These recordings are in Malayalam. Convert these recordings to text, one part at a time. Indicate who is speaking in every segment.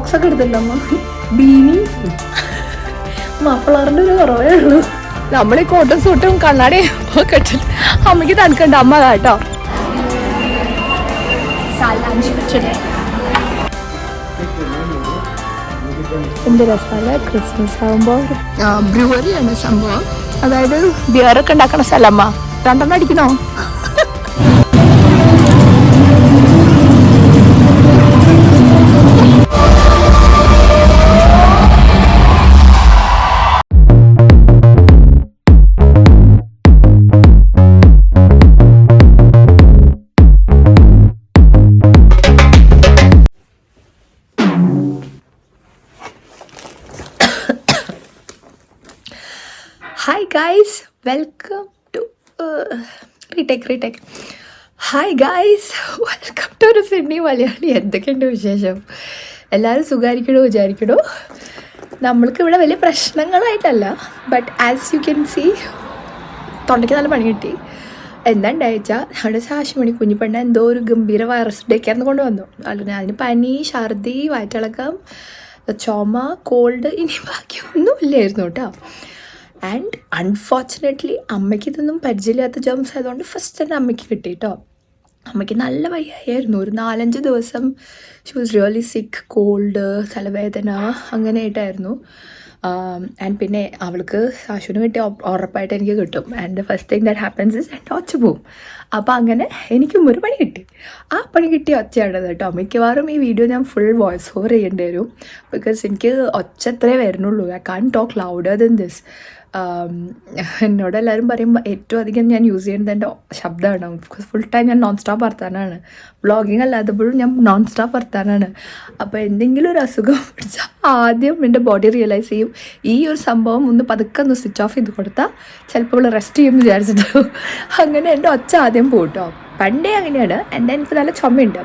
Speaker 1: സോക്സ് ഒക്കെ എടുത്തിട്ടുണ്ടമ്മ, ബീനി, മഫ്ലറിന്റെ ഒരു കുറവേ ഉള്ളൂ. നമ്മൾ ഈ കോട്ടും സൂട്ടും കണ്ണാടി ഒക്കെ ഇട്ടിട്ട് അമ്മയ്ക്ക് തണുക്കണ്ട. അമ്മ കേട്ടോ എന്ത് രസമല്ലേ ക്രിസ്മസ് ആകുമ്പോൾ. ബ്രൂവറിയാണ് സംഭവം, അതായത് ബിയറൊക്കെ ഉണ്ടാക്കണ സ്ഥലമ്മ. രണ്ടെണ്ണം അടിക്കണോ? Hi guys, welcome to retake. Hi guys, welcome to ഒരു സിഡ്നി മലയാളി. എന്തൊക്കെയുണ്ട് വിശേഷം? എല്ലാവരും സുഖമായിരിക്കണോ വിചാരിക്കണോ? നമ്മൾക്ക് ഇവിടെ വലിയ പ്രശ്നങ്ങളായിട്ടല്ല, but as you can see തൊണ്ടയ്ക്ക് നല്ല പണി കിട്ടി. എന്താ ഉണ്ടായിച്ചാൽ നമ്മുടെ സാശിമണി കുഞ്ഞിപ്പെണ്ണ എന്തോ ഒരു ഗംഭീര വൈറസ് ഡേക്കായിരുന്നു കൊണ്ടുവന്നു. അല്ലെങ്കിൽ അതിന് പനി, ഛർദി, വയറ്റിളക്കം, ചുമ, കോൾഡ്, ഇനി ബാക്കിയൊന്നും ഇല്ലായിരുന്നു കേട്ടോ. ആൻഡ് അൺഫോർച്ചുനേറ്റ്ലി അമ്മയ്ക്ക് ഇതൊന്നും പരിചയമില്ലാത്ത ജേംസ് ആയതുകൊണ്ട് ഫസ്റ്റ് തന്നെ അമ്മയ്ക്ക് കിട്ടി കേട്ടോ. അമ്മയ്ക്ക് നല്ല വയ്യായിരുന്നു. ഒരു 4-5 ദിവസം ഷി വാസ് റിയലി സിക്ക്, കോൾഡ്, തലവേദന അങ്ങനെയായിട്ടായിരുന്നു. ആൻഡ് പിന്നെ അവൾക്ക് സാശുവിന് കിട്ടിയ ഉറപ്പായിട്ട് എനിക്ക് കിട്ടും. And the first thing that happens is എൻ്റെ ഒച്ച പോവും. അപ്പോൾ അങ്ങനെ എനിക്കും ഒരു പണി കിട്ടി. ആ പണി കിട്ടിയ ഒച്ചയാണത് കേട്ടോ. മിക്കവാറും ഈ വീഡിയോ ഞാൻ ഫുൾ വോയിസ് ഓവർ ചെയ്യേണ്ടി വരും, ബിക്കോസ് എനിക്ക് ഒച്ച അത്രേ വരുന്നുള്ളൂ. I can talk louder than this. എന്നോട് എല്ലാവരും പറയുമ്പോൾ ഏറ്റവും അധികം ഞാൻ യൂസ് ചെയ്യുന്നത് എൻ്റെ ശബ്ദമാണ്. ബിക്കോസ് ഫുൾ ടൈം ഞാൻ നോൺ സ്റ്റോപ്പ് വർത്താനാണ്. വ്ളോഗിങ് അല്ലാത്തപ്പോഴും ഞാൻ നോൺ സ്റ്റോപ്പ് വർത്താനാണ്. അപ്പോൾ എന്തെങ്കിലും ഒരു അസുഖം പിടിച്ചാൽ ആദ്യം എൻ്റെ ബോഡി റിയലൈസ് ചെയ്യും, ഈ ഒരു സംഭവം ഒന്ന് പതുക്കെ ഒന്ന് സ്വിച്ച് ഓഫ് ചെയ്ത് കൊടുത്താൽ ചിലപ്പോൾ ഇവിടെ റെസ്റ്റ് ചെയ്യുമെന്ന് വിചാരിച്ചിട്ട് അങ്ങനെ എൻ്റെ ഒച്ച ആദ്യം പോട്ടോ. പണ്ടേ അങ്ങനെയാണ്. എൻ്റെ എനിക്ക് നല്ല ചുമയുണ്ട്.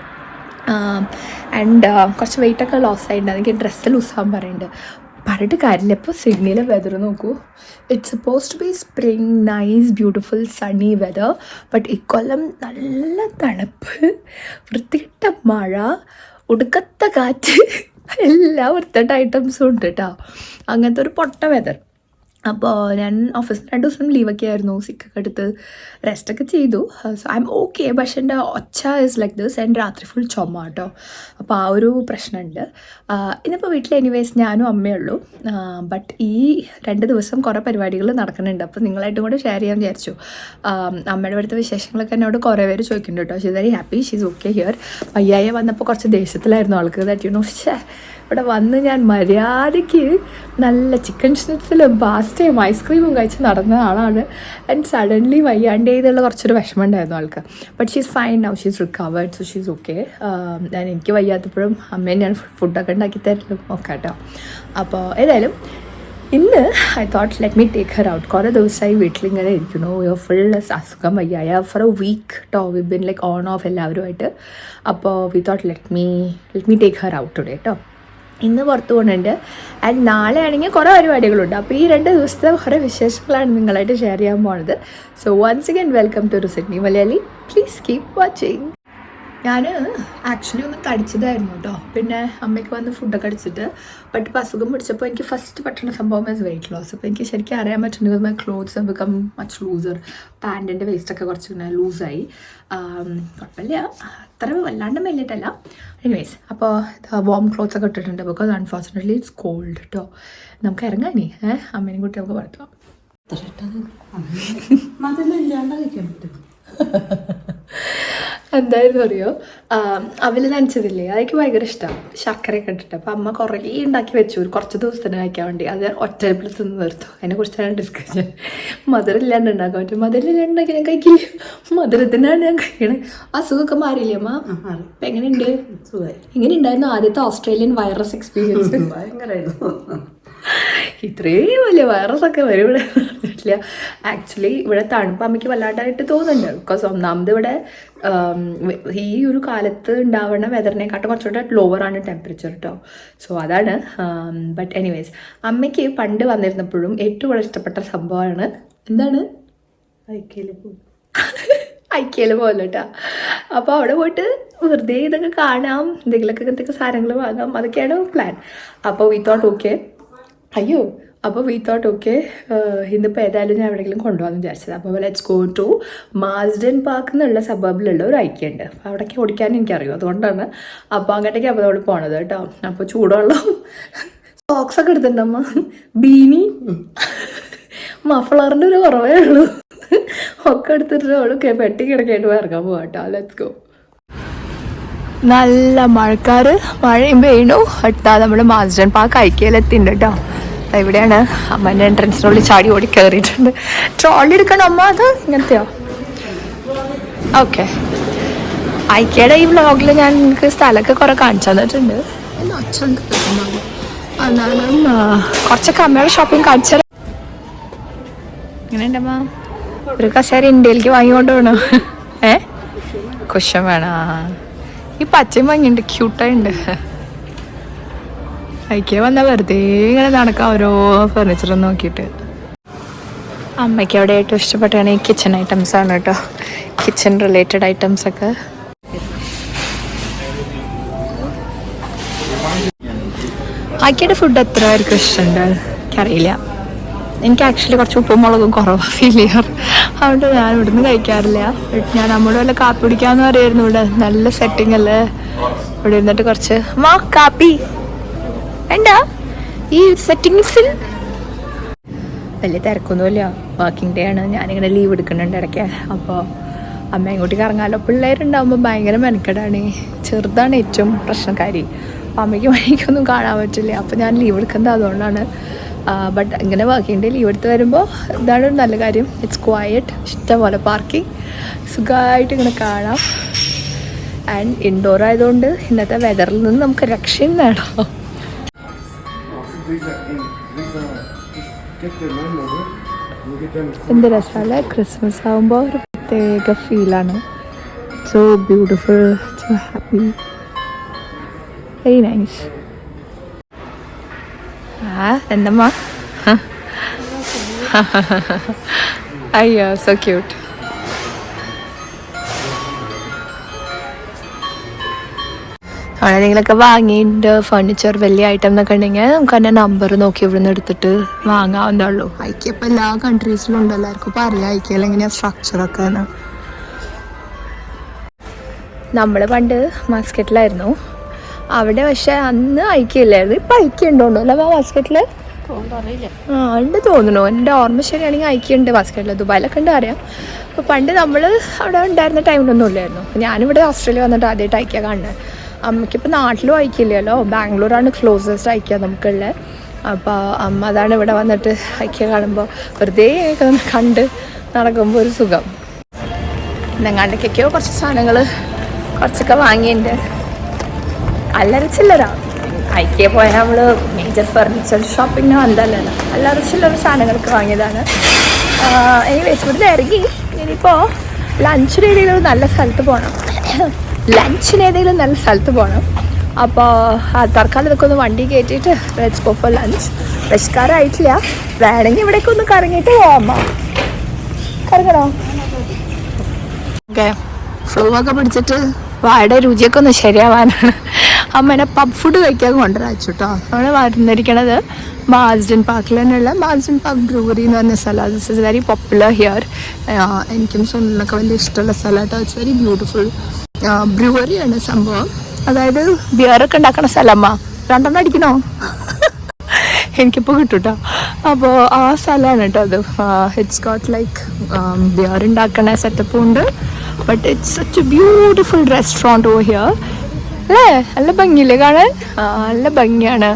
Speaker 1: ആൻഡ് കുറച്ച് വെയിറ്റൊക്കെ ലോസ് ആയിട്ടുണ്ട്. എനിക്ക് ഡ്രസ്സ് ലൂസാകാൻ പറയുന്നുണ്ട്. പറഞ്ഞിട്ട് കാര്യമില്ല. ഇപ്പോൾ സിഡ്നിയിലെ വെതർ നോക്കൂ. It's suppose to be spring, nice beautiful sunny weather. But ഇക്കൊല്ലം നല്ല തണുപ്പ്, വൃത്തികെട്ട മഴ, ഒടുക്കത്തെ കാറ്റ്, എല്ലാ വൃത്തികെട്ട ഐറ്റംസും ഉണ്ട് കേട്ടോ. അങ്ങനത്തെ ഒരു പൊട്ട വെതർ. അപ്പോൾ ഞാൻ ഓഫീസിൽ 2 ദിവസം ലീവൊക്കെ ആയിരുന്നു. സിക്കൊക്കെ എടുത്ത് റെസ്റ്റൊക്കെ ചെയ്തു. So I M okay. പക്ഷേ എൻ്റെ ഒച്ച ഇസ് ലൈക്ക് ദിസ്. എൻ്റെ രാത്രി ഫുൾ ചുമ കേട്ടോ. അപ്പോൾ ആ ഒരു പ്രശ്നമുണ്ട്. ഇന്നിപ്പോൾ വീട്ടിൽ എനിവേസ് ഞാനും അമ്മയുള്ളൂ. ബട്ട് ഈ 2 ദിവസം കുറേ പരിപാടികൾ നടക്കുന്നുണ്ട്. അപ്പോൾ നിങ്ങളായിട്ടും കൂടെ ഷെയർ ചെയ്യാൻ വിചാരിച്ചു. അമ്മയുടെ അടുത്ത വിശേഷങ്ങളൊക്കെ എന്നോട് കുറേ പേര് ചോദിക്കുന്നുണ്ട് കേട്ടോ. She very happy, she's okay here. വയ്യായ വന്നപ്പോൾ കുറച്ച് ദേഷ്യത്തിലായിരുന്നു ആൾക്ക്. ദാറ്റ് യു നോ, ഇവിടെ വന്ന് ഞാൻ മര്യാദയ്ക്ക് നല്ല ചിക്കൻ സ്നിറ്റ്സിലും പാസ്റ്റയും ഐസ്ക്രീമും കഴിച്ച് നടന്ന ആളാണ്. ആൻഡ് സഡൻലി വയ്യാണ്ട് ചെയ്തുള്ള കുറച്ചൊരു വിഷമം ഉണ്ടായിരുന്നു ആൾക്ക്. But she's fine now, she's recovered, so she's okay. ഞാൻ എനിക്ക് വയ്യാത്തപ്പോഴും അമ്മയെ ഞാൻ ഫുഡൊക്കെ ഉണ്ടാക്കി തരലും ഒക്കെ കേട്ടോ. അപ്പോൾ ഏതായാലും ഇന്ന് I thought let me take her out. കുറേ ദിവസമായി വീട്ടിലിങ്ങനെ ഇരിക്കുന്നു. ഫുൾ അസുഖം വയ്യായ ഫോർ എ വീക്ക് കേട്ടോ. We been like on off എല്ലാവരുമായിട്ട്. അപ്പോൾ we thought let me take her out today കേട്ടോ. ഇന്ന് പുറത്ത് പോകുന്നുണ്ട്. ആൻഡ് നാളെ ആണെങ്കിൽ കുറേ പരിപാടികളുണ്ട്. അപ്പോൾ ഈ 2 ദിവസത്തെ കുറേ വിശേഷങ്ങളാണ് നിങ്ങളായിട്ട് ഷെയർ ചെയ്യാൻ പോകുന്നത്. So once again welcome to Sydney Malayali. Please keep watching. ഞാൻ ആക്ച്വലി ഒന്ന് തടിച്ചതായിരുന്നു കേട്ടോ. പിന്നെ അമ്മയ്ക്ക് വന്ന് ഫുഡൊക്കെ അടിച്ചിട്ട് ബട്ട് ഇപ്പോൾ അസുഖം പിടിച്ചപ്പോൾ എനിക്ക് ഫസ്റ്റ് പറ്റുന്ന സംഭവം ആസ് വെയിറ്റ് ലോസ്. അപ്പോൾ എനിക്ക് ശരിക്കും അറിയാൻ പറ്റുന്നത് my clothes have become much looser. പാൻറ്റിൻ്റെ വേസ്റ്റൊക്കെ കുറച്ച് ഇങ്ങനെ ലൂസായി. കുഴപ്പമില്ല, അത്ര വല്ലാണ്ട് മെല്ലിട്ടല്ല. എനിവേസ്, അപ്പോൾ വാം ക്ലോത്ത്സ് ഒക്കെ ഇട്ടിട്ടുണ്ട്. ബിക്കോസ് അൺഫോർച്ചുനേറ്റ്ലി ഇറ്റ്സ് കോൾഡ് കേട്ടോ. നമുക്ക് ഇറങ്ങാനേ അമ്മേനെയും കുട്ടി നമുക്ക് വളർത്താം. എന്തായിരുന്നു അറിയോ, അവൽ നനച്ചതില്ലേ, അതൊക്കെ ഭയങ്കര ഇഷ്ടമാണ്. ശർക്കരയൊക്കെ ഇട്ടിട്ട്. അപ്പോൾ അമ്മ കുറേ ഉണ്ടാക്കി വെച്ചു ഒരു കുറച്ച് ദിവസത്തിന് കഴിക്കാൻ വേണ്ടി. അത് ഒറ്റപ്പിൽ തിന്ന് നിർത്തും. അതിനെക്കുറിച്ചാണ് ഡിസ്കഷൻ. മധുരമില്ലാണ്ട് ഉണ്ടാക്കാൻ പറ്റും. മധുരമില്ലാണ്ട് ഉണ്ടാക്കി ഞാൻ കഴിക്കില്ല. മധുരത്തിനാണ് ഞാൻ കഴിക്കണത്. അസുഖമൊക്കെ മാറിയില്ലേ അമ്മ? അപ്പം എങ്ങനെയുണ്ട്? എങ്ങനെയുണ്ടായിരുന്നു ആദ്യത്തെ ഓസ്ട്രേലിയൻ വൈറസ് എക്സ്പീരിയൻസ്?
Speaker 2: ഭയങ്കരമായിരുന്നു.
Speaker 1: ഇത്രയും വലിയ വൈറസൊക്കെ വരും ഇവിടെ പറഞ്ഞിട്ടില്ല. ആക്ച്വലി ഇവിടെ തണുപ്പ് അമ്മയ്ക്ക് വല്ലാണ്ടായിട്ട് തോന്നുന്നുണ്ട്. ബിക്കോസ് ഒന്നാമത് ഇവിടെ ഈ ഒരു കാലത്ത് ഉണ്ടാവുന്ന വെതറിനെക്കാട്ടും കുറച്ചുകൂടെ ലോവറാണ് ടെമ്പറേച്ചർ കേട്ടോ. സോ അതാണ്. ബട്ട് എനിവേസ്, അമ്മയ്ക്ക് പണ്ട് വന്നിരുന്നപ്പോഴും ഏറ്റവും കൂടുതൽ ഇഷ്ടപ്പെട്ട സംഭവമാണ് എന്താണ്? ഐക്യയിൽ പോലെ കേട്ടോ. അപ്പോൾ അവിടെ പോയിട്ട് വെറുതെ ഇതൊക്കെ കാണാം, എന്തെങ്കിലുമൊക്കെ സാധനങ്ങൾ വാങ്ങാം, അതൊക്കെയാണ് പ്ലാൻ. അപ്പോൾ വി തോട്ട് ഓക്കെ ഇന്നിപ്പോൾ ഏതായാലും ഞാൻ എവിടെയെങ്കിലും കൊണ്ടുപോകാമെന്ന് വിചാരിച്ചത്. അപ്പോൾ let's go to Marsden Park എന്നുള്ള സബബിലുള്ള ഒരു ഐക്യുണ്ട്. അപ്പോൾ അവിടേക്ക് ഓടിക്കാൻ എനിക്കറിയും, അതുകൊണ്ടാണ്. അപ്പോൾ അങ്ങോട്ടേക്ക് അപ്പോൾ അവിടെ പോണത് കേട്ടോ. അപ്പോൾ ചൂടുവെള്ളം, സോക്സൊക്കെ എടുത്തിട്ടുണ്ടമ്മ, ബീനി, മഫ്ളറിൻ്റെ ഒരു കുറവേ ഉള്ളൂ, ഒക്കെ എടുത്തിട്ട് അവൾ പെട്ടി കിടക്കായിട്ട് ഇറങ്ങാൻ പോകാം കേട്ടോ. Let's go. നല്ല മഴക്കാറ്, മഴയും പെയ്യണു. അടുത്താ നമ്മുടെ മാസ്ഡൻ പാർക്ക് ഐക്യയിലെത്തിണ്ട് കേട്ടോ. ഇവിടെയാണ് അമ്മേൻ്റെ എൻട്രൻസിനുള്ളിൽ ചാടി ഓടി കയറിയിട്ടുണ്ട്. ട്രോളി എടുക്കണം അമ്മ, അത് ഇങ്ങനത്തെയോ? ഓക്കെ. ഐക്യയുടെ ഈ വ്ളോഗിൽ ഞാൻ നിങ്ങൾക്ക് സ്ഥലമൊക്കെ കുറെ കാണിച്ചു തന്നിട്ടുണ്ട്. എന്നാലും കുറച്ചൊക്കെ അമ്മയുടെ ഷോപ്പിംഗ് കാണിച്ചു തരാം. എങ്ങനെയുണ്ടമ്മ? ഒരു കസേര ഇന്ത്യയിലേക്ക് വാങ്ങിക്കൊണ്ട് വേണോ? കുഷൻ വേണോ? ഈ പച്ചയും വാങ്ങിയുണ്ട്, ക്യൂട്ടായിട്ടുണ്ട്. ഐക്യ വന്നാൽ വെറുതെ ഇങ്ങനെ നടക്കാം ഓരോ ഫർണിച്ചർ നോക്കിയിട്ട്. അമ്മയ്ക്ക് അവിടെ ഏറ്റവും ഇഷ്ടപ്പെട്ടാണ് ഈ കിച്ചൺ ഐറ്റംസ് ആണ് കേട്ടോ, കിച്ചൺ റിലേറ്റഡ് ഐറ്റംസ് ഒക്കെ. ഐക്യയുടെ ഫുഡ് എത്ര പേർക്ക് ഇഷ്ടമുണ്ട് എനിക്കറിയില്ല. എനിക്ക് ആക്ച്വലി കുറച്ച് ഉപ്പും മുളകും കുറവാണ് ഫീൽ ചെയ്യാറ്, അതുകൊണ്ട് ഞാൻ ഇവിടുന്ന് കഴിക്കാറില്ല. ഞാൻ നമ്മുടെ വല്ല കാപ്പി കുടിക്കാമെന്ന് പറയായിരുന്നു. ഇവിടെ നല്ല സെറ്റിംഗ് അല്ലേ, ഇവിടെ ഇരുന്നിട്ട് കുറച്ച് കാപ്പി വേണ്ടാ ഈ സെറ്റിങ്സിൽ. വലിയ തിരക്കൊന്നുമില്ല, വർക്കിംഗ് ഡേ ആണ്. ഞാനിങ്ങനെ ലീവ് എടുക്കുന്നുണ്ട് ഇടയ്ക്ക്. അപ്പോൾ അമ്മ ഇങ്ങോട്ട് കറങ്ങാമല്ലോ. പിള്ളേരുണ്ടാകുമ്പോൾ ഭയങ്കര മെനക്കെടാണ്. ചെറുതാണ് ഏറ്റവും പ്രശ്നക്കാരി. അപ്പോൾ അമ്മയ്ക്ക് എനിക്കൊന്നും കാണാൻ പറ്റില്ല. അപ്പോൾ ഞാൻ ലീവ് എടുക്കുന്നത് അതുകൊണ്ടാണ്. ബട്ട് ഇങ്ങനെ വർക്കിംഗ് ഡേ ലീവ് എടുത്ത് വരുമ്പോൾ ഇതാണ് ഒരു നല്ല കാര്യം. ഇറ്റ്സ് ക്വയറ്റ്, ഇഷ്ടംപോലെ പാർക്കിംഗ്, സുഖമായിട്ട് ഇങ്ങനെ കാണാം. ആൻഡ് ഇൻഡോർ ആയതുകൊണ്ട് ഇന്നത്തെ വെതറിൽ നിന്ന് നമുക്ക് രക്ഷയും നേടാം. എന്ത് രസമല്ലേ ക്രിസ്മസ് ആകുമ്പോൾ, ഒരു പ്രത്യേക ഫീലാണ്. So beautiful, so happy, very nice. എന്തമ്മ? അയ്യോ സോ ക്യൂട്ട്. അവിടെ എന്തെങ്കിലുമൊക്കെ വാങ്ങിയിട്ട് ഫർണിച്ചർ വലിയ ഐറ്റം എന്നൊക്കെ ഉണ്ടെങ്കിൽ നമുക്ക് തന്നെ നമ്പർ നോക്കി ഇവിടെ നിന്ന് എടുത്തിട്ട് വാങ്ങാവുന്നേ ഉള്ളൂ. ഐക്യ ഇപ്പോൾ എല്ലാ കൺട്രീസിലും ഉണ്ട്, എല്ലാവർക്കും ഇപ്പോൾ അറിയാം ഐക്യയിൽ എങ്ങനെയാണ് സ്ട്രക്ചറൊക്കെ. നമ്മൾ പണ്ട് മാസ്കറ്റിലായിരുന്നു അവിടെ, പക്ഷെ അന്ന് ഐക്യമില്ലായിരുന്നു. ഇപ്പം ഐക്യ ഉണ്ടോണ്ടോ അല്ല മാസ്കറ്റിൽ? ഉണ്ട് തോന്നുന്നു, എൻ്റെ ഓർമ്മ ശരിയാണെങ്കിൽ ഐക്യ ഉണ്ട് മാസ്കറ്റിൽ. ദുബായിലൊക്കെ ഉണ്ട് അറിയാം. അപ്പോൾ പണ്ട് നമ്മൾ അവിടെ ഉണ്ടായിരുന്ന ടൈമിലൊന്നും ഇല്ലായിരുന്നു. അപ്പോൾ ഞാനിവിടെ ഓസ്ട്രേലിയ വന്നിട്ട് ആദ്യമായിട്ട് ഐക്യ കാണുന്നത്. അമ്മയ്ക്കിപ്പോൾ നാട്ടിലും ഐക്യമില്ലല്ലോ, ബാംഗ്ലൂരാണ് ക്ലോസസ്റ്റ് ഐക്യ നമുക്കുള്ളത്. അപ്പോൾ അമ്മ അതാണ് ഇവിടെ വന്നിട്ട് ഐക്യ കാണുമ്പോൾ വെറുതെ കണ്ട് നടക്കുമ്പോൾ ഒരു സുഖം. നെങ്ങാണ്ടൊക്കെയോ കുറച്ച് സാധനങ്ങൾ കുറച്ചൊക്കെ വാങ്ങിയിട്ടുണ്ട്. അല്ലറ ചില്ലറ ഐക്യ പോയാൽ നമ്മൾ മേജർ ഫർണിച്ചർ ഷോപ്പിങ്ങിനോ എന്തല്ലല്ലോ, അല്ലറ ചില്ലറ സാധനങ്ങളൊക്കെ വാങ്ങിയതാണ്. എനിവേസ് ഇവിടുന്ന് ഇറങ്ങി ഇനിയിപ്പോൾ ലഞ്ചിന് ഏതെങ്കിലും നല്ല സ്ഥലത്ത് പോകണം. അപ്പോൾ തൽക്കാലം ഇതൊക്കെ ഒന്ന് വണ്ടി കയറ്റിയിട്ട് ലെറ്റ്സ് ഗോ ഫോർ ലഞ്ച്. വിശക്കാറായിട്ടില്ല, വേണമെങ്കിൽ ഇവിടേക്ക് ഒന്ന് കറങ്ങിയിട്ട് പോവാം. കറങ്ങണോ? ഓക്കെ, ഫ്ലൂ ഒക്കെ പിടിച്ചിട്ട് വായുടെ രുചിയൊക്കെ ഒന്ന് ശരിയാവാനാണ് അമ്മേനെ പബ് ഫുഡ് കഴിക്കാൻ കൊണ്ടുവരാച്ചു കേട്ടോ. നമ്മൾ വരുന്നിരിക്കണത് മാസ്ഡൻ പാർക്കിൽ തന്നെയുള്ള മാസ്ഡൻ പാർക്ക് ബ്രൂവറി എന്ന് പറഞ്ഞ സ്ഥലമാണ്. This is very popular here. എനിക്കും സുനിലിനൊക്കെ വലിയ ഇഷ്ടമുള്ള സ്ഥലം കേട്ടോ. ഇറ്റ്സ് വെരി ബ്യൂട്ടിഫുൾ ബ്രൂവറിയാണ് സംഭവം. അതായത് ബിയറൊക്കെ ഉണ്ടാക്കണ സ്ഥലമ്മ. 2 അടിക്കണോ? എനിക്കിപ്പോൾ കിട്ടും കേട്ടോ. അപ്പോൾ ആ സ്ഥലമാണ് കേട്ടോ അത്. ഇറ്റ്സ് ഗോട്ട് ലൈക്ക് ബിയർ ഉണ്ടാക്കണ സെറ്റപ്പും ഉണ്ട്. But it's such a beautiful restaurant over here അല്ലേ? നല്ല ഭംഗിയില്ലേ കാണാൻ? നല്ല ഭംഗിയാണ്.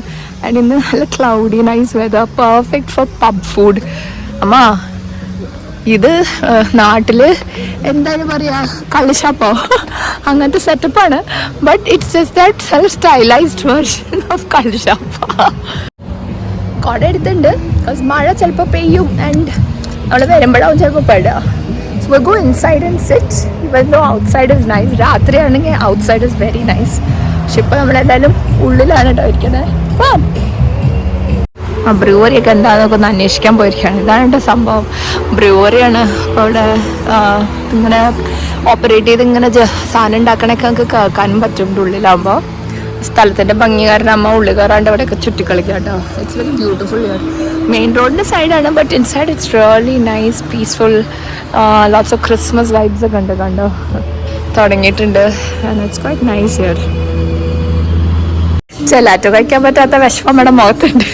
Speaker 1: ആൻഡ് ഇന്ന് നല്ല cloudy nice weather, perfect for pub food. അമ്മ ഇത് നാട്ടിൽ എന്താണ് പറയുക, കള്ളുഷാപ്പോ അങ്ങനത്തെ സെറ്റപ്പാണ്. But it's just that stylised version of കള്ളുഷാപ്പ. കുട എടുത്തുണ്ട്, മഴ ചിലപ്പോൾ പെയ്യും ആൻഡ് നമ്മൾ വരുമ്പോഴാവും ചിലപ്പോൾ പെടുക. So we'll go inside and sit, even though outside is nice. രാത്രി ആണെങ്കിൽ outside is very nice. പക്ഷെ ഇപ്പോൾ നമ്മളെന്തായാലും ഉള്ളിലാണ് കേട്ടോ ഇരിക്കുന്നത്. ബ്രൂവറി ഒക്കെ എന്താണെന്നൊക്കെ ഒന്ന് അന്വേഷിക്കാൻ പോയിരിക്കുകയാണ്. ഇതാണ് എൻ്റെ സംഭവം, ബ്രൂവറിയാണ്. അപ്പോൾ അവിടെ ഇങ്ങനെ ഓപ്പറേറ്റ് ചെയ്ത് ഇങ്ങനെ സാധനം ഉണ്ടാക്കണൊക്കെ നമുക്ക് കേൾക്കാനും പറ്റും ഉള്ളിലാകുമ്പോൾ. സ്ഥലത്തിൻ്റെ ഭംഗി കാരണം അമ്മ ഉള്ളിൽ കയറാണ്ട് അവിടെയൊക്കെ ചുറ്റിക്കളിക്കുക കേട്ടോ. It's very beautiful here. Main റോഡിൻ്റെ സൈഡാണ്, but inside it's really nice, peaceful. Lots of Christmas vibes ഒക്കെ ഉണ്ട് കണ്ടോ, തുടങ്ങിയിട്ടുണ്ട്. It's quite nice here. Gelato കഴിക്കാൻ പറ്റാത്ത വിഷമം നമ്മുടെ മുഖത്തുണ്ട്.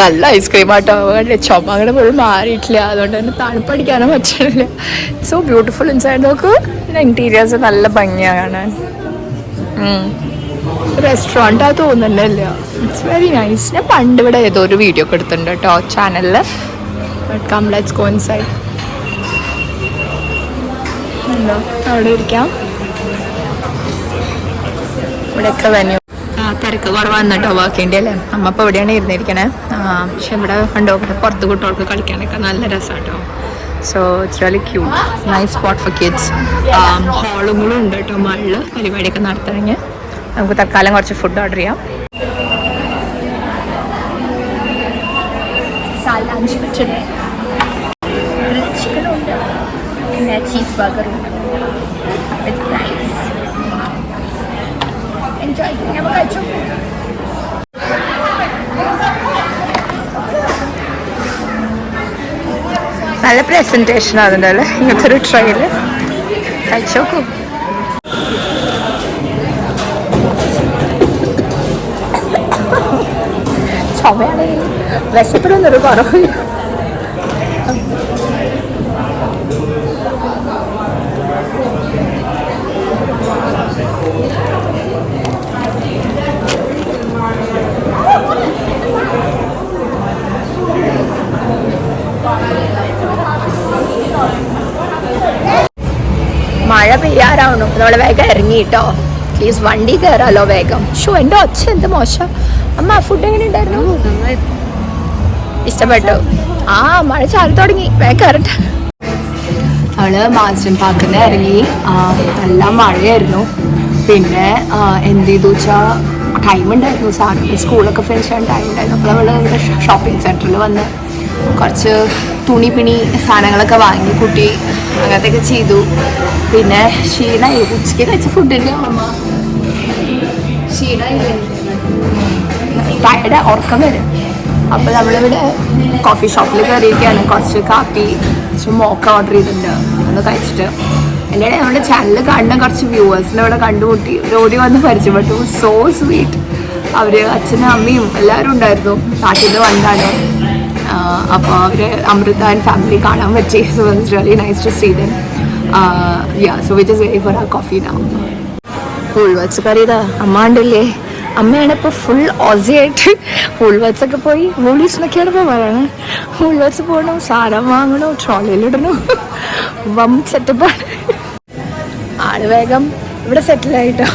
Speaker 1: നല്ല ഐസ്ക്രീം ആട്ടോ, ചുമ അങ്ങനെ പോലും മാറിയിട്ടില്ല, അതുകൊണ്ട് തന്നെ തണുപ്പടിക്കാനും പറ്റണില്ല. So beautiful inside. നോക്കൂ, ഇന്റീരിയേഴ്സ് നല്ല ഭംഗിയാണ് കാണാൻ. റെസ്റ്റോറൻ്റ് ആ തോന്നുന്നില്ല. It's very nice. ഞാൻ പണ്ട് ഇവിടെ ഏതോ ഒരു വീഡിയോ ഒക്കെ എടുത്തിട്ടുണ്ട് കേട്ടോ ചാനലിൽ. Come let's go inside. അവിടെ ഇരിക്കാം. ഇവിടെയൊക്കെ വെന്യൂ തിരക്ക് കുറവാണ് കേട്ടോ വർക്കിൻ്റെ അല്ലേ. അമ്മ ഇപ്പോൾ ഇവിടെയാണ് ഇരുന്നിരിക്കണേ. പക്ഷെ ഇവിടെ കണ്ടോ പുറത്ത് കുട്ടികൾക്ക് കളിക്കാനൊക്കെ നല്ല രസമാണ് കേട്ടോ. So it's really cute, nice spot for kids. ഹാളുകളും ഉണ്ട് കേട്ടോ മകളിൽ പരിപാടിയൊക്കെ നടത്തണമെങ്കിൽ. നമുക്ക് തൽക്കാലം കുറച്ച് ഫുഡ് ഓർഡർ ചെയ്യാം. ചിക്കനുണ്ട്, പിന്നെ ചീസ് ബർഗറുണ്ട്. നല്ല പ്രസൻറ്റേഷൻ അതിൻ്റെ അല്ലേ, ഇങ്ങനത്തെ ഒരു ട്രെയിൽ കഴിച്ചു നോക്കൂ. ചുമയാണ്, വിശപ്പിനൊന്നൊരു കുറവില്ല. മഴ പെയ്യാറാവണം, നമ്മള് വേഗം ഇറങ്ങി കേട്ടോ. പ്ലീസ് വണ്ടി കയറാലോ വേഗം. ഷോ എൻ്റെ ഒച്ച എന്ത് മോശം. അമ്മ ഫുഡ് എങ്ങനെ ഉണ്ടായിരുന്നു? ഇഷ്ടപ്പെട്ടു. ആ മഴ ചാടി തുടങ്ങി, വേഗം കയറട്ടെ. അവള് മാൻസൺ പാർക്കിൽ നിന്ന് ഇറങ്ങി. നല്ല മഴയായിരുന്നു. പിന്നെ എന്ത് ചെയ്തു വെച്ചാൽ ടൈം ഉണ്ടായിരുന്നു, സാധനം സ്കൂളൊക്കെ ഫിനിഷ് ചെയ്യാൻ ടൈം ഉണ്ടായിരുന്നു. അപ്പോൾ നമ്മൾ ഷോപ്പിംഗ് സെൻറ്ററിൽ വന്ന് കുറച്ച് തുണി പിണി സാധനങ്ങളൊക്കെ വാങ്ങി കുട്ടി അങ്ങനത്തെയൊക്കെ ചെയ്തു. പിന്നെ ക്ഷീണമായി, ഉച്ചയ്ക്ക് കഴിച്ച ഫുഡിൻ്റെ അമ്മ ക്ഷീണമായി, ടയർഡ്, ഉറക്കം വരും. അപ്പോൾ നമ്മളിവിടെ കോഫി ഷോപ്പിൽ കയറിയിരിക്കുകയാണ്. കുറച്ച് കാപ്പി, കുറച്ച് മോക്ക ഓർഡർ ചെയ്തിട്ടുണ്ട്, ഒന്ന് കഴിച്ചിട്ട്. എൻ്റെ നമ്മുടെ ചാനൽ കാണുന്ന കുറച്ച് വ്യൂവേഴ്സിനെ ഇവിടെ കണ്ടുമുട്ടി, ഓടി വന്ന് പരിചയപ്പെട്ടു. So sweet. അവർ അച്ഛനും അമ്മയും എല്ലാവരും ഉണ്ടായിരുന്നു, നാട്ടിൽ നിന്ന് വന്നാണ്. അപ്പോൾ അവർ അമൃത ആൻഡ് ഫാമിലി കാണാൻ പറ്റി. So it's really nice to see them. So we just wait for our coffee now. ഉൾവച്ച് കറിയതാ അമ്മ ഉണ്ടല്ലേ. അമ്മയാണ് ഇപ്പോൾ ഫുൾ ഓസിയായിട്ട് ഉൾവച്ചൊക്കെ പോയി വോളീസ് എന്നൊക്കെയാണ് ഇപ്പോൾ പറയുന്നത്. ഉൾവച്ച് പോകണം, സാധനം വാങ്ങണം, ട്രോളിയിലിടണം, വം സെറ്റപ്പാണ്. ആള് വേഗം ഇവിടെ സെറ്റിലായിട്ടോ.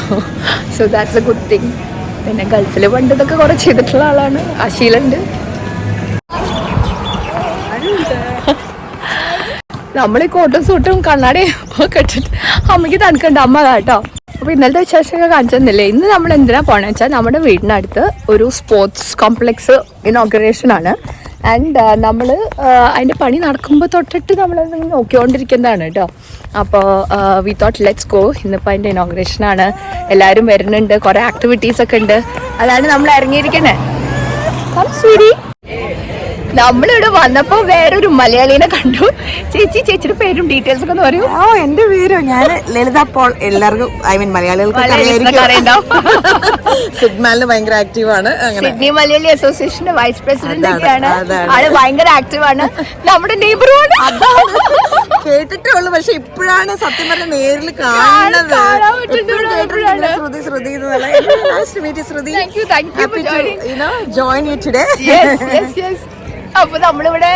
Speaker 1: So that's a good thing. പിന്നെ ഗൾഫിൽ പണ്ട് ഇതൊക്കെ കുറേ ചെയ്തിട്ടുള്ള ആളാണ്, ആ ശീലമുണ്ട്. നമ്മൾ ഈ കോട്ടും സൂട്ടും കണ്ണാടിയും ഒക്കെ ഇട്ടിട്ട് അമ്മയ്ക്ക് തണുക്കണ്ട അമ്മ കേട്ടോ. അപ്പോൾ ഇന്നലത്തെ വിശേഷമൊക്കെ കാണിച്ചു തന്നില്ലേ. ഇന്ന് നമ്മൾ എന്തിനാണ് പോകണമെന്ന് വെച്ചാൽ നമ്മുടെ വീടിനടുത്ത് ഒരു സ്പോർട്സ് കോംപ്ലക്സ് ഇനോഗ്രേഷൻ ആണ്. ആൻഡ് നമ്മൾ അതിൻ്റെ പണി നടക്കുമ്പോൾ തൊട്ടിട്ട് നമ്മളത് നോക്കിക്കൊണ്ടിരിക്കുന്നതാണ് കേട്ടോ. അപ്പോൾ വി തോട്ട് ലെറ്റ്സ് ഗോ. ഇന്നിപ്പോൾ അതിൻ്റെ ഇനോഗ്രേഷനാണ്, എല്ലാവരും വരുന്നുണ്ട്, കുറേ ആക്ടിവിറ്റീസൊക്കെ ഉണ്ട്. അതാണ് നമ്മൾ ഇറങ്ങിയിരിക്കണേ. ശരി, നമ്മളിവിടെ വന്നപ്പോൾ വേറൊരു മലയാളീനെ കണ്ടു. ചേച്ചിയുടെ പേരും ഡീറ്റെയിൽസ് ഒക്കെ ഒന്ന് പറയൂ.
Speaker 2: എന്റെ പേര് ഞാൻ ലളിത പോൾ. എല്ലാവർക്കും ഐ മീൻ മലയാളികൾക്ക് സിഗ്മാലിന് ഭയങ്കര ആക്റ്റീവ് ആണ്.
Speaker 1: സിഡ്നി മലയാളി അസോസിയേഷന്റെ വൈസ് പ്രസിഡന്റ് ഒക്കെയാണ്. ആള് ഭയങ്കര ആക്റ്റീവ് ആണ്. നമ്മുടെ നെയ്ബറുമാണ്.
Speaker 2: കേട്ടിട്ടേ ഉള്ളു, പക്ഷെ ഇപ്പോഴാണ് സത്യം പറഞ്ഞ നേരിൽ കാണുന്നത്. ശ്രുതി ജോയിൻ യു ടുഡേ.
Speaker 1: അപ്പൊ നമ്മളിവിടെ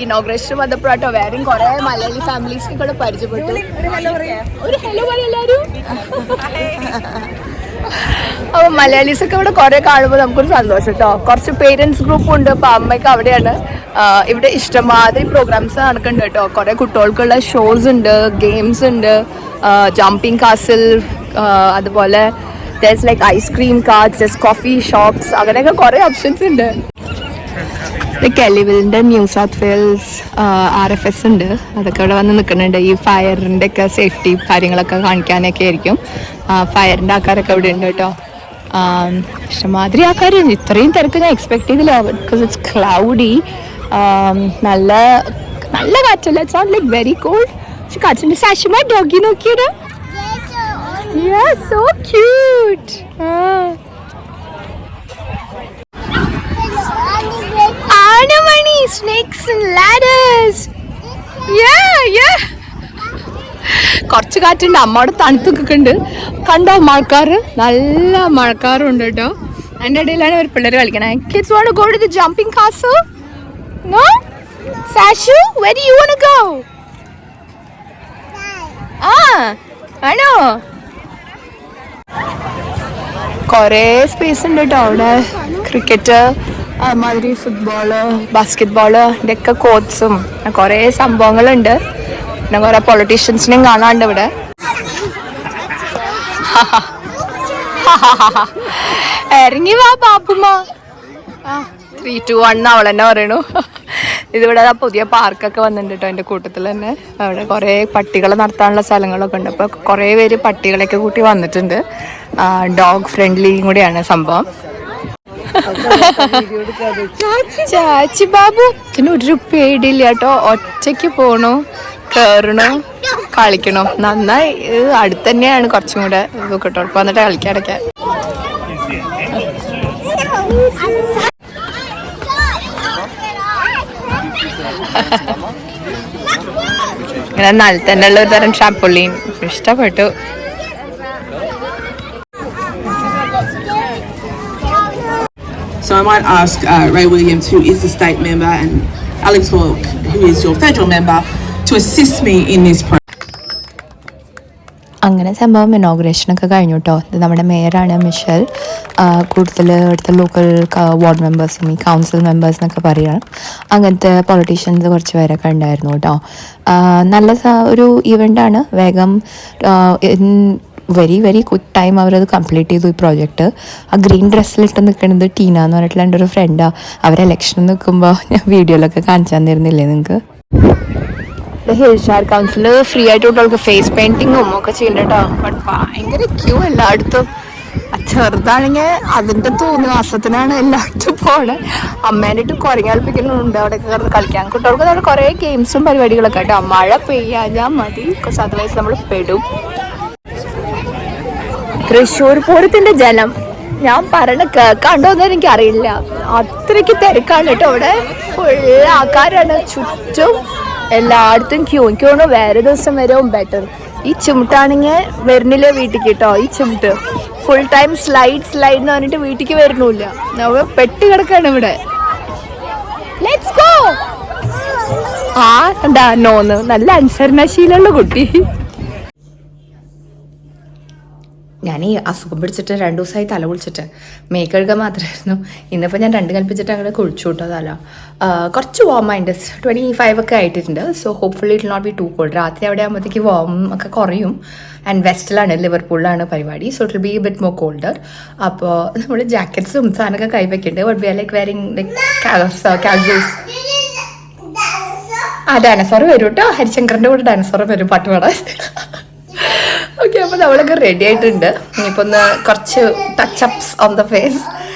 Speaker 1: ഇനോഗ്രേഷൻ വന്നപ്പോഴാട്ടോ വേറെയും കുറെ മലയാളി ഫാമിലീസിനെ കൂടെ പരിചയപ്പെട്ടു. ഒരു ഹലോ പറ എല്ലാരും. അപ്പൊ മലയാളീസ് ഒക്കെ ഇവിടെ കുറെ കാണുമ്പോൾ നമുക്കൊരു സന്തോഷം കേട്ടോ. കുറച്ച് പേരൻസ് ഗ്രൂപ്പും ഉണ്ട്. അപ്പൊ അമ്മയ്ക്ക് അവിടെയാണ്. ഇവിടെ ഇഷ്ടമാതിരി പ്രോഗ്രാംസ് നടക്കുന്നുണ്ട് കേട്ടോ. കുറെ കുട്ടികൾക്കുള്ള ഷോസ് ഉണ്ട്, ഗെയിംസ് ഉണ്ട്, ജമ്പിങ് കാസിൽ, അതുപോലെ there's like ice cream carts, there's coffee shops, അങ്ങനെയൊക്കെ കുറെ ഓപ്ഷൻസ് ഉണ്ട്. കെലിവിലിൻ്റെ ന്യൂ സൗത്ത് വെയിൽസ് RFS ഉണ്ട്, അതൊക്കെ ഇവിടെ വന്ന് നിൽക്കുന്നുണ്ട്. ഈ ഫയറിൻ്റെ ഒക്കെ സേഫ്റ്റി കാര്യങ്ങളൊക്കെ കാണിക്കാനൊക്കെ ആയിരിക്കും. ഫയറിൻ്റെ ആൾക്കാരൊക്കെ ഇവിടെ ഉണ്ട് കേട്ടോ. ഇഷ്ടമാതിരി ആൾക്കാരുണ്ട്. ഇത്രയും തിരക്ക് ഞാൻ എക്സ്പെക്ട് ചെയ്തില്ല, ബിക്കോസ് ഇറ്റ്സ് ക്ലൗഡി. നല്ല നല്ല കാറ്റല്ല, it's not like very cold, പക്ഷെ കാറ്റുണ്ട്. സാഷിമ ഡോഗി നോക്കിയത്, സോ ക്യൂട്ട്. ആനമണി, snakes and ladders. കുറച്ച് കാറ്റുണ്ട്, അമ്മയുടെ തണുത്തൊക്കെ ഉണ്ട്. കണ്ടോ മഴക്കാറ്, നല്ല മഴക്കാറുണ്ട് കേട്ടോ. അതിൻ്റെ ഇടയിലാണ് ഒരു പിള്ളേർ കളിക്കണേ. Kids want to go to the jumping castle? No? Sashu, where do you want to go? ആണോ? കുറേ സ്പേസ് ഉണ്ട് കേട്ടോ അവിടെ. ക്രിക്കറ്റ്, മാതിരി ഫുട്ബോള്, ബാസ്കറ്റ് ബോള്, ഇതൊക്കെ കോർട്സും കുറേ സംഭവങ്ങളുണ്ട്. പിന്നെ കുറേ പൊളിറ്റീഷ്യൻസിനെയും കാണാണ്ട് ഇവിടെ. ഇറങ്ങി വാ പാപ്പുമ്മ. 3, 2, 1 അവൾ തന്നെ പറയണു. ഇതിവിടെ പുതിയ പാർക്കൊക്കെ വന്നിട്ടുണ്ട് കേട്ടോ എൻ്റെ കൂട്ടത്തിൽ തന്നെ. അവിടെ കുറേ പട്ടികളെ നടത്താനുള്ള സ്ഥലങ്ങളൊക്കെ ഉണ്ട്. അപ്പോൾ കുറേ പേര് പട്ടികളെയൊക്കെ കൂട്ടി വന്നിട്ടുണ്ട്. ഡോഗ് ഫ്രണ്ട്ലിയും കൂടിയാണ് സംഭവം. ചാച്ചി ബാബു പിന്നെ ഒരു പേടിയില്ല കേട്ടോ. ഒറ്റയ്ക്ക് പോണു, കയറണു, കളിക്കണു. നന്നായി അടുത്ത് തന്നെയാണ്, കുറച്ചും കൂടെ കേട്ടോ. ഇപ്പം വന്നിട്ട് കളിക്കാടൊക്കെ. ഇങ്ങനെ നല്ല തന്നെ ഉള്ള ഒരു തരം ട്രാംപോളിൻ ഇഷ്ടപ്പെട്ടു.
Speaker 3: So I might ask Ray Williams, who is the state member, and Alex Hawke, who is your federal member, to assist me in this process.
Speaker 1: അങ്ങനെ സംഭവം ഇനോഗ്രേഷനൊക്കെ കഴിഞ്ഞു കേട്ടോ. ഇത് നമ്മുടെ മേയറാണ് മിഷേൽ. കൂടുതൽ ഇവിടുത്തെ ലോക്കൽ വാർഡ് മെമ്പേഴ്സും ഈ കൗൺസിൽ മെമ്പേഴ്സ് എന്നൊക്കെ പറയണം. അങ്ങനത്തെ പൊളിറ്റീഷ്യൻസ് കുറച്ച് പേരൊക്കെ ഉണ്ടായിരുന്നു കേട്ടോ. നല്ല ഒരു ഇവൻ്റാണ്. വേഗം വെരി വെരി ക്വിക്ക് ടൈം അവരത് കംപ്ലീറ്റ് ചെയ്തു ഈ പ്രോജക്റ്റ്. ആ ഗ്രീൻ ഡ്രസ്സിലിട്ട് നിൽക്കുന്നത് ടീന എന്ന് പറഞ്ഞിട്ടുള്ള എൻ്റെ ഒരു ഫ്രണ്ടാണ്. അവർ ഇലക്ഷൻ നിൽക്കുമ്പോൾ ഞാൻ വീഡിയോയിലൊക്കെ കാണിച്ചു തന്നിരുന്നില്ലേ നിങ്ങൾക്ക്. ഹിൽഷാർ കൗൺസിൽ ഫ്രീ ആയിട്ട് കുട്ടികൾക്ക് ഫേസ് പെയിൻറ്റിങ്ങും ഒക്കെ ചെയ്യുന്നുണ്ട് കേട്ടോ. ബട്ട് ഭയങ്കര ക്യൂ എല്ലായിടത്തും. ചെറുതാണെങ്കിൽ അതിൻ്റെ തോന്നുവാസത്തിനാണ് എല്ലായിടത്തും പോണേ. അമ്മേനായിട്ട് കുരങ്ങാൽപ്പിക്കലുണ്ട് അവിടെ കളിക്കാൻ. കുട്ടികൾക്ക് അവിടെ കുറേ ഗെയിംസും പരിപാടികളൊക്കെ കേട്ടോ. മഴ പെയ്യാഞ്ഞാൽ മതി, ബിക്കോസ് അതർവൈസ് നമ്മൾ പെടും. തൃശ്ശൂർ പൂരത്തിൻ്റെ ജലം ഞാൻ പറഞ്ഞ കേൾക്കാണ്ടോന്ന് എനിക്കറിയില്ല. അത്രയ്ക്ക് തിരക്കാണ് കേട്ടോ അവിടെ. ഫുള്ള് ആൾക്കാരാണ് ചുറ്റും, എല്ലായിടത്തും ക്യൂ. എനിക്ക് തോന്നുന്നു വേറെ ദിവസം വരും ബെറ്റർ. ഈ ചുമട്ടാണെങ്കിൽ വരുന്നില്ല വീട്ടിൽ കേട്ടോ. ഈ ചുമട്ട് ഫുൾ ടൈം സ്ലൈഡ് എന്ന് പറഞ്ഞിട്ട് വീട്ടിലേക്ക് വരുന്നില്ല. നമ്മൾ പെട്ട് കിടക്കാണ് ഇവിടെ. Let's go. എന്താ നോന്ന് നല്ല അനുസരണശീലമുള്ള കുട്ടി. ഞാൻ ഈ അസുഖം പിടിച്ചിട്ട് 2 ദിവസമായി തല കുളിച്ചിട്ട് മേക്കഴുക മാത്രമായിരുന്നു. ഇന്നിപ്പോൾ ഞാൻ 2 കൽപ്പിച്ചിട്ട് അങ്ങനെ കുളിച്ചു വിട്ടോ തല. കുറച്ച് വാം-ആയിട്ട് 25 ഒക്കെ ആയിട്ടുണ്ട്. So hopefully it not be too cold. രാത്രി അവിടെ ആകുമ്പോഴത്തേക്ക് വാം ഒക്കെ കുറയും. ആൻഡ് വെസ്റ്റിലാണ്, ലിവർപൂളിലാണ് പരിപാടി. So it will be bit more colder. അപ്പോൾ നമ്മൾ ജാക്കറ്റ്സും സാധനമൊക്കെ കൈവയ്ക്കുന്നുണ്ട്. But we are like wearing like casuals. Dinosaur വരും കേട്ടോ. ഹരിശങ്കറിൻ്റെ കൂടെ ഡൈനസോർ വരും പാട്ട് പാടാൻ. ഓക്കെ, അപ്പോൾ നമ്മളൊക്കെ റെഡി ആയിട്ടുണ്ട്. ഇനിയിപ്പോൾ ഒന്ന് കുറച്ച് touchups on the face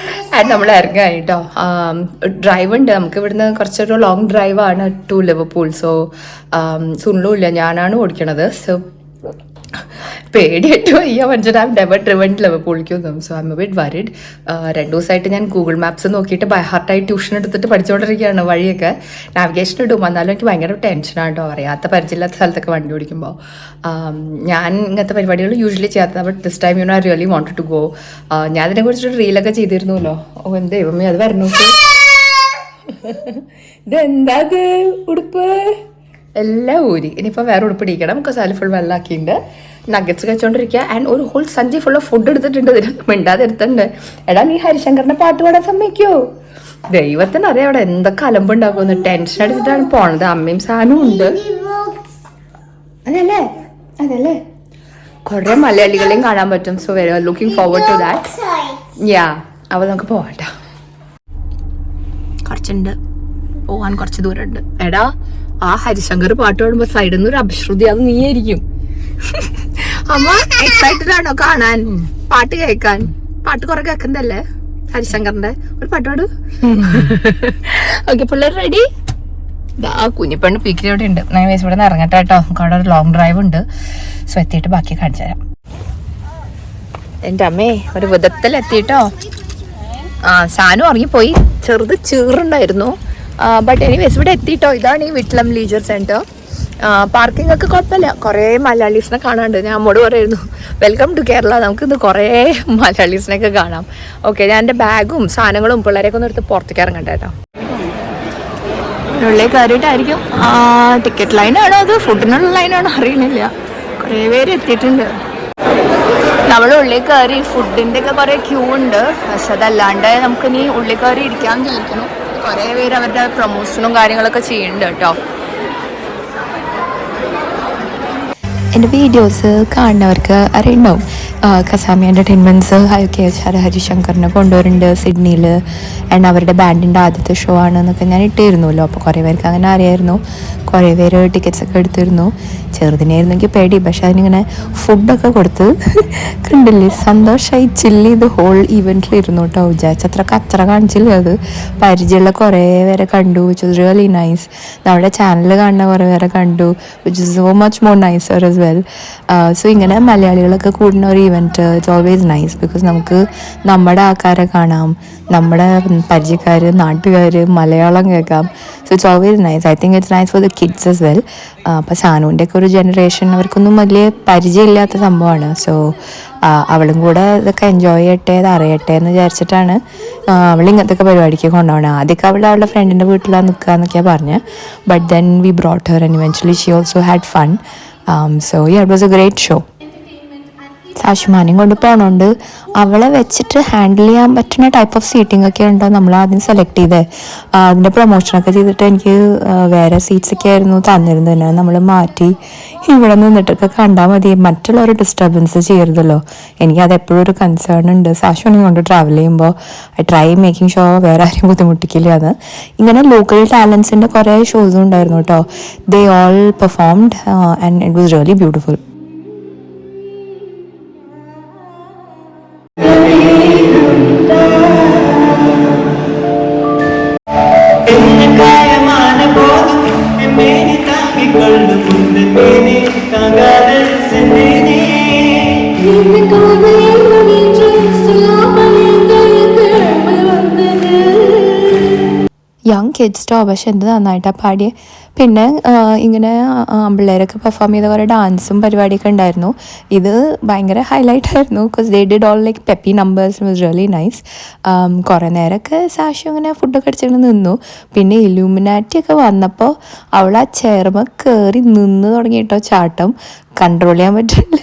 Speaker 1: and നമ്മൾ ഇറങ്ങായി കേട്ടോ. ഡ്രൈവ് ഉണ്ട് നമുക്ക് ഇവിടുന്ന്. കുറച്ചൊരു ലോങ് ഡ്രൈവാണ് ടു ലിവർപൂൾ. സോ സുനിലും ഞാനാണ് ഓടിക്കണത്. സോ പേടിയായിട്ട് വയ്യ. മനുഷ്യൻ ഐ നെവർ ഡ്രിവൺ ലിവർപൂളിലേക്കൊന്നും. So I am a bit worried. 2 ദിവസമായിട്ട് ഞാൻ ഗൂഗിൾ മാപ്സ് നോക്കിയിട്ട് ബൈ ഹാർട്ടായി ട്യൂഷൻ എടുത്തിട്ട് പഠിച്ചുകൊണ്ടിരിക്കുകയാണ് വഴിയൊക്കെ. നാവിഗേഷൻ ഇടും, എന്നാലും എനിക്ക് ഭയങ്കര ടെൻഷനാണ് കേട്ടോ. അറിയാത്ത പരിചയമില്ലാത്ത സ്ഥലത്തൊക്കെ വണ്ടി ഓടിക്കുമ്പോൾ. ഞാൻ ഇങ്ങനത്തെ പരിപാടികൾ യൂഷ്വലി ചെയ്യാത്ത. But this time I really wanted to go. ഞാൻ അതിനെക്കുറിച്ചൊരു റീലൊക്കെ ചെയ്തിരുന്നല്ലോ. ഓ എൻ്റെ ദൈവമേ, അത് വരണു. ഇതെന്താ അത് ഉടുപ്പ് എല്ലാം ഊരി. ഇനിയിപ്പോൾ വേറെ ഉടുപ്പ് ഇടിക്കണം. ബിക്കോസ് അതിൽ ഫുൾ വെള്ളമാക്കിയിട്ടുണ്ട്. നഗറ്റ്സ് കഴിച്ചുകൊണ്ടിരിക്കുക. ആൻഡ് ഒരു ഹോൾ സഞ്ചി ഫുൾ ഓഫ് ഫുഡ് എടുത്തിട്ടുണ്ട്. ഇതിന് മിണ്ടാതെ എടുത്തിട്ടുണ്ട്. എടാ നീ ഹരിശങ്കറിൻ്റെ പാട്ട് പാടാൻ സമ്മതിക്കോ? ദൈവത്തിന് അറിയാം അവിടെ എന്തൊക്കെ അലമ്പുണ്ടാക്കുമെന്ന്. ടെൻഷൻ അടിച്ചിട്ടാണ് പോണത്. അമ്മയും സാധനവും ഉണ്ട്. അതല്ലേ കുറേ മലയാളികളെയും കാണാൻ പറ്റും. So very looking forward to that. Yeah, അപ്പോൾ നമുക്ക് പോകട്ടോ. കുറച്ചുണ്ട് പോകാൻ കുറച്ച് ദൂരമുണ്ട്. എടാ ആ ഹരിശങ്കർ പാട്ട് പാടുമ്പോ സൈഡിൽ നിന്ന് ഒരു അപശ്രുതി, അത് നീയായിരിക്കും. അമ്മ എക്സൈറ്റഡ് ആണോ കാണാൻ, പാട്ട് കേൾക്കാൻ? പാട്ട് കുറെ കേൾക്കുന്നതല്ലേ ഹരിശങ്കറിന്റെ? ഒരു പാട്ട് പാട്. ഓക്കെ പിള്ളേർ റെഡി? ആ കുഞ്ഞിപ്പെണ്ണ് പീക്കിലോടെ ഉണ്ട്. ഞാൻ ഇവിടെ നിന്ന് ഇറങ്ങട്ടെ കേട്ടോ, നമുക്ക് അവിടെ ഒരു ലോങ് ഡ്രൈവ് ഉണ്ട്. സോ എത്തിയിട്ട് ബാക്കി കാണിച്ചു തരാം. എൻ്റെ അമ്മേ ഒരു വിധത്തിലെത്തിട്ടോ. സാനു ഇറങ്ങിപ്പോയി, ചെറുത് ചീറുണ്ടായിരുന്നു. ബട്ട് എനിവേസ് ഇവിടെ എത്തിയിട്ടോ. ഇതാണ് ഈ വിറ്റ്ലം ലീജർ സെന്റർ. പാർക്കിംഗ് ഒക്കെ കുഴപ്പമില്ല. കുറേ മലയാളീസിനെ കാണാണ്ട്. ഞാൻ അമ്മോട് പറയായിരുന്നു വെൽക്കം ടു കേരള, നമുക്കിന്ന് കുറേ മലയാളീസിനെയൊക്കെ കാണാം. ഓക്കെ, ഞാൻ എൻ്റെ ബാഗും സാധനങ്ങളും പിള്ളേരെയൊക്കെ ഒന്ന് എടുത്ത് പുറത്തേക്ക് ഇറങ്ങട്ടെ കേട്ടോ. ഉള്ളിൽ കയറിയിട്ടായിരിക്കും. ടിക്കറ്റ് ലൈനാണോ അത് ഫുഡിനുള്ള ലൈനാണോ അറിയണില്ല. കുറേ പേര് എത്തിയിട്ടുണ്ട്. നമ്മൾ ഉള്ളിൽ കയറി ഫുഡിൻ്റെ ഒക്കെ കുറേ ക്യൂ ഉണ്ട്. പക്ഷെ അതല്ലാണ്ട് നമുക്കിനി ഉള്ളിൽ കയറി ഇരിക്കാൻ വിചാരിക്കുന്നു. കുറേ പേര് അവരുടെ പ്രൊമോഷനും കാര്യങ്ങളൊക്കെ ചെയ്യുന്നുണ്ട് കേട്ടോ. എൻ്റെ വീഡിയോസ് കാണുന്നവർക്ക് അറിയണ്ടാവും. കസാമി എൻ്റർടൈൻമെൻറ്റ്സ് ഹരിശങ്കറിനെ കൊണ്ടുവരുന്നുണ്ട് സിഡ്നിയിൽ. ആൻഡ് അവരുടെ ബാൻഡിൻ്റെ ആദ്യത്തെ ഷോ ആണ് എന്നൊക്കെ ഞാൻ ഇട്ടിരുന്നല്ലോ. അപ്പോൾ കുറേ പേർക്ക് അങ്ങനെ അറിയായിരുന്നു. കുറേ പേര് ടിക്കറ്റ്സ് ഒക്കെ എടുത്തിരുന്നു. ചെറുതിനായിരുന്നെങ്കിൽ പേടി, പക്ഷെ അതിനിങ്ങനെ ഫുഡൊക്കെ കൊടുത്ത് കണ്ടില്ലേ, സന്തോഷമായി ചില്ല് ചെയ്ത് ഹോൾ ഈവൻറ്റിലിരുന്നു കേട്ടോ. വിചാരിച്ചത്ര കച്ചറ കാണിച്ചില്ല. അത് പരിചയമുള്ള കുറേ പേരെ കണ്ടു, വിച്ച് ഇസ് റിയലി നൈസ്. നമ്മുടെ ചാനൽ കാണുന്ന കുറേ പേരെ കണ്ടു, which is so much more NISER as well. So ഇങ്ങനെ മലയാളികളൊക്കെ കൂടുന്ന ഒരു event it's always nice. Because നമുക്ക് നമ്മുടെ ആൾക്കാരെ കാണാം, നമ്മുടെ പരിചയക്കാർ, നാട്ടുകാർ, മലയാളം കേൾക്കാം. So it's always nice. I think it's nice for the kids as well. അപ്പോൾ സാനുവിൻ്റെ ഒക്കെ ഒരു ജനറേഷൻ അവർക്കൊന്നും വലിയ പരിചയമില്ലാത്ത സംഭവമാണ്. സോ അവളും കൂടെ ഇതൊക്കെ എൻജോയ് ചെയ്യട്ടെ, ഇത് അറിയട്ടെ എന്ന് വിചാരിച്ചിട്ടാണ് അവൾ ഇങ്ങനത്തെ പരിപാടിക്ക് കൊണ്ടുപോകണം. ആദ്യമൊക്കെ അവളുടെ ഫ്രണ്ടിൻ്റെ വീട്ടിലാണ് നിൽക്കുക എന്നൊക്കെയാണ് പറഞ്ഞത്. But then we brought her and eventually she also had fun. So it was a great show. സാഷുമാനെയും കൊണ്ട് പോകണോണ്ട് അവളെ വെച്ചിട്ട് ഹാൻഡിൽ ചെയ്യാൻ പറ്റുന്ന ടൈപ്പ് ഓഫ് സീറ്റിംഗ് ഒക്കെ ഉണ്ടോ നമ്മൾ ആദ്യം സെലക്ട് ചെയ്തേ. അതിൻ്റെ പ്രൊമോഷനൊക്കെ ചെയ്തിട്ട് എനിക്ക് വേറെ സീറ്റ്സൊക്കെ ആയിരുന്നു തന്നിരുന്നത്. തന്നെ നമ്മൾ മാറ്റി ഇവിടെ നിന്നിട്ടൊക്കെ കണ്ടാൽ മതി, മറ്റുള്ളവർ ഡിസ്റ്റർബൻസ് ചെയ്യരുതല്ലോ. എനിക്കത് എപ്പോഴും ഒരു കൺസേൺ ഉണ്ട്. സാഷുവിനെ കൊണ്ട് ട്രാവൽ ചെയ്യുമ്പോൾ ഐ ട്രൈ മേക്കിംഗ് ഷോ വേറെ ആരെയും ബുദ്ധിമുട്ടിക്കില്ല എന്ന്. ഇങ്ങനെ ലോക്കൽ ടാലൻസിൻ്റെ കുറേ ഷോസും ഉണ്ടായിരുന്നു കേട്ടോ. They all performed and it was really beautiful. Young കിഡ്സ്റ്റോ പക്ഷെ എന്ത് നന്നായിട്ടാണ് പാടിയത്. പിന്നെ ഇങ്ങനെ പിള്ളേരൊക്കെ പെർഫോം ചെയ്ത കുറേ ഡാൻസും പരിപാടിയൊക്കെ ഉണ്ടായിരുന്നു. ഇത് ഭയങ്കര ഹൈലൈറ്റ് ആയിരുന്നു. Because they did all like peppy numbers. Was really nice. കുറേ നേരമൊക്കെ സാഷു ഇങ്ങനെ ഫുഡൊക്കെ അടിച്ചിട്ട് നിന്നു. പിന്നെ ഇലൂമിനാറ്റി ഒക്കെ വന്നപ്പോൾ അവൾ ആ ചെയർമ കയറി നിന്ന് തുടങ്ങി കേട്ടോ. ചാട്ടം കൺട്രോൾ ചെയ്യാൻ പറ്റില്ല.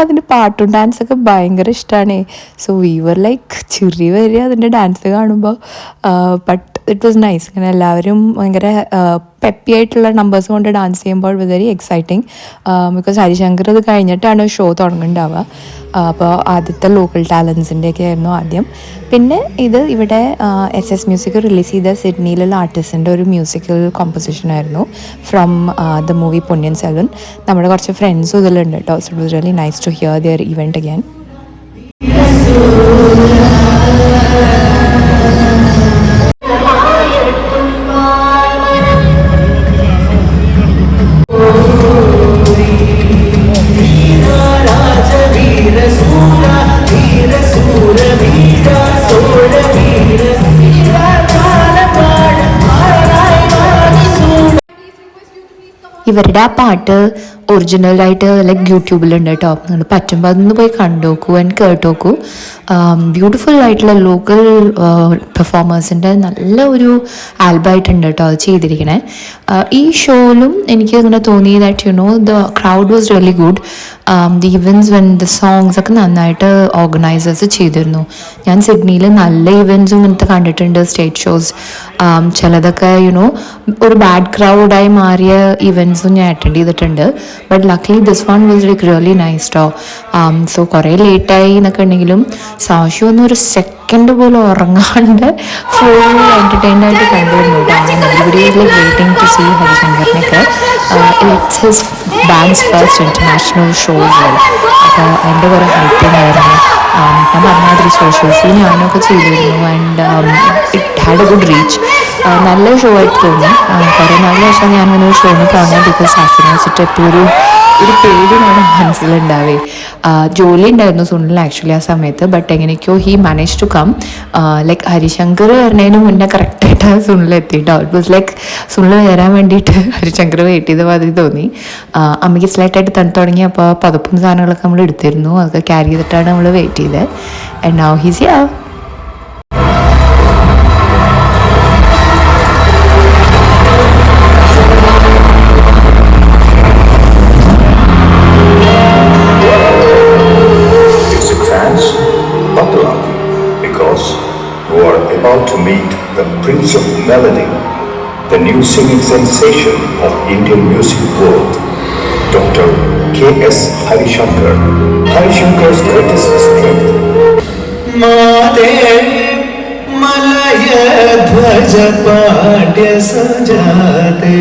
Speaker 1: അതിൻ്റെ പാട്ടും ഡാൻസൊക്കെ ഭയങ്കര ഇഷ്ടമാണ്. സോ വി വർ ലൈക്ക് ചിരി വരിക അതിൻ്റെ ഡാൻസ് കാണുമ്പോൾ. But it was nice. ഇങ്ങനെ എല്ലാവരും ഭയങ്കര പെപ്പി ആയിട്ടുള്ള നമ്പേഴ്സ് കൊണ്ട് ഡാൻസ് ചെയ്യുമ്പോൾ വെരി എക്സൈറ്റിങ്. ബിക്കോസ് ഹരിശങ്കർ ഇത് കഴിഞ്ഞിട്ടാണ് ഷോ തുടങ്ങുന്നുണ്ടാവുക. അപ്പോൾ ആദ്യത്തെ ലോക്കൽ ടാലൻസിൻ്റെയൊക്കെ ആയിരുന്നു ആദ്യം. പിന്നെ ഇത് ഇവിടെ SS മ്യൂസിക് റിലീസ് ചെയ്ത സിഡ്നിയിലുള്ള ആർട്ടിസ്റ്റിൻ്റെ ഒരു മ്യൂസിക്കൽ കോമ്പോസിഷൻ ആയിരുന്നു from the movie Ponniyin Selvan. നമ്മുടെ കുറച്ച് ഫ്രണ്ട്സും ഇതിലുണ്ട് കേട്ടോ. So it was really nice to hear their event again. ഇവരുടെ ആ പാട്ട് ഒറിജിനലായിട്ട് ലൈക്ക് യൂട്യൂബിലുണ്ട് കേട്ടോ. നിങ്ങൾ പറ്റുമ്പോൾ അതൊന്ന് പോയി കണ്ടോക്കൂ ആൻഡ് കേട്ടോക്കൂ. ബ്യൂട്ടിഫുൾ ആയിട്ടുള്ള ലോക്കൽ പെർഫോമേഴ്സിൻ്റെ നല്ല ഒരു ആൽബമായിട്ടുണ്ട് കേട്ടോ അത് ചെയ്തിരിക്കണേ. ഈ ഷോയിലും എനിക്ക് ഇങ്ങനെ തോന്നി that you know the crowd was really good. The events when the songs ഒക്കെ നന്നായിട്ട് ഓർഗനൈസേഴ്സ് ചെയ്തിരുന്നു. ഞാൻ സിഡ്നിയിൽ നല്ല ഇവൻറ്റ്സും ഇങ്ങനത്തെ കണ്ടിട്ടുണ്ട്, സ്റ്റേജ് ഷോസ്. ചിലതൊക്കെ യുനോ ഒരു ബാഡ് ക്രൗഡായി മാറിയ ഇവൻറ്റ്സും ഞാൻ അറ്റൻഡ് ചെയ്തിട്ടുണ്ട്. But luckily this one was like really nice too. സോ കുറേ ലേറ്റായി എന്നൊക്കെ ഉണ്ടെങ്കിലും സാഷു ഒന്നും ഒരു സെക്കൻഡ് പോലും ഉറങ്ങാണ്ട് ഫുൾ എൻ്റർടൈൻഡ് ആയിട്ട് കണ്ടിരുന്നു. Everybody is like waiting to see ഹരിശങ്കറിനൊക്കെ. It's his band's first international show. അപ്പോൾ അതിൻ്റെ കുറേ ഹെൽപ്പിംഗ് ആയിരുന്നു. ഞാൻ പറഞ്ഞാൽ സോഷ്യൽസിൽ ഞാനൊക്കെ ചെയ്തിരുന്നു. And it had A good reach. നല്ല ഷോ ആയിട്ട് തോന്നി. കുറേ നാല് വർഷം ഞാൻ അങ്ങനെ ഒരു ഷോന് പോകുന്നത് ബിക്കോസ് സാഷിനെ വെച്ചിട്ട് എപ്പോഴും ഒരു പേടിയാണ് മനസ്സിലുണ്ടാവേ. ജോലി ഉണ്ടായിരുന്നു സുനിൽ ആക്ച്വലി ആ സമയത്ത്. ബട്ട് എങ്ങനെയൊക്കെയോ he manage to come. Like Harishankar വരുന്നതിന് മുന്നേ കറക്റ്റായിട്ട് സുനിൽ എത്തിയിട്ടോ. ഇറ്റ് വാസ് ലൈക്ക് സുനിൽ വരാൻ വേണ്ടിയിട്ട് ഹരിശങ്കർ വെയിറ്റ് ചെയ്ത മാതിരി തോന്നി. അമ്മയ്ക്ക് സ്ലൈറ്റായിട്ട് തണുത്ത് തുടങ്ങി. അപ്പോൾ പതപ്പും സാധനങ്ങളൊക്കെ നമ്മൾ എടുത്തിരുന്നു. അതൊക്കെ ക്യാരി ചെയ്തിട്ടാണ് നമ്മൾ വെയിറ്റ് ചെയ്തത്. And now he's here.
Speaker 4: About to meet the Prince of Melody, the new singing sensation of Indian music world, Dr. K.S. Harishankar. Harishankar's greatest strength.
Speaker 5: Mate Malaya Dhwaja Padya Sajate.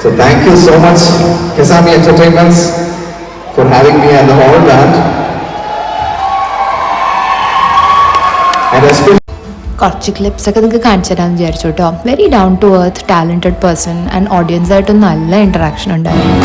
Speaker 4: So thank you so much, Kesami Entertainments, for having me and the whole band. And especially
Speaker 1: കുറച്ച് ക്ലിപ്സൊക്കെ നിങ്ങൾക്ക് കാണിച്ചു തരാമെന്ന് വിചാരിച്ചു കേട്ടോ. Very down to earth, talented person and ഓഡിയൻസായിട്ട് നല്ല ഇൻട്രാക്ഷൻ ഉണ്ടായിരുന്നു.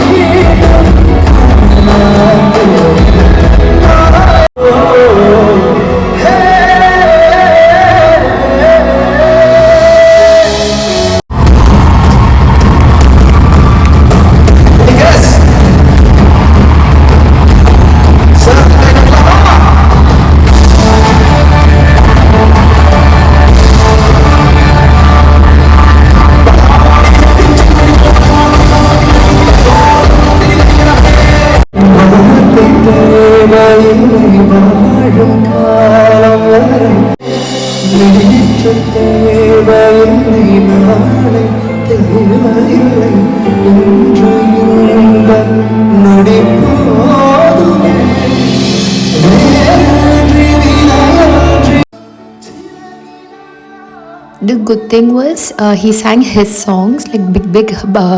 Speaker 1: The good thing was he sang his songs, like big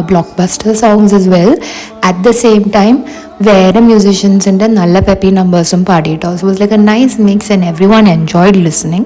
Speaker 1: blockbuster songs as well. At the same time, വേറെ മ്യൂസിഷ്യൻസിൻ്റെ നല്ല peppy നമ്പേഴ്സും പാടിയിട്ടോ. So it was like a nice mix and everyone enjoyed listening.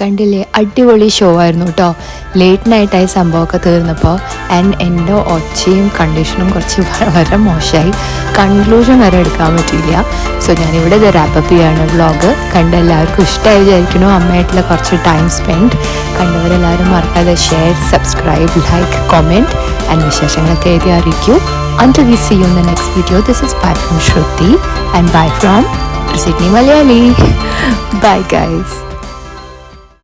Speaker 1: കണ്ടില്ലേ, അടിപൊളി ഷോ ആയിരുന്നു കേട്ടോ. ലേറ്റ് നൈറ്റായി സംഭവമൊക്കെ തീർന്നപ്പോൾ. ആൻഡ് എൻ്റെ ഒച്ചയും കണ്ടീഷനും കുറച്ച് വളരെ മോശമായി, കൺക്ലൂഷൻ വരെ എടുക്കാൻ പറ്റിയില്ല. സോ ഞാനിവിടെ ഇത് റാപ്പപ്പ് ചെയ്യാണ് വ്ളോഗ്. കണ്ട എല്ലാവർക്കും ഇഷ്ടമായി വിചാരിക്കുന്നു. അമ്മയായിട്ടുള്ള കുറച്ച് ടൈം സ്പെൻഡ്. കണ്ടവരെല്ലാവരും മറക്കാതെ share, subscribe, like, comment and വിശേഷങ്ങളൊക്കെ എഴുതി അറിയിക്കൂ. Until we see you in the next video, this is bye from Shruti and bye from Sydney Malayali. Bye guys.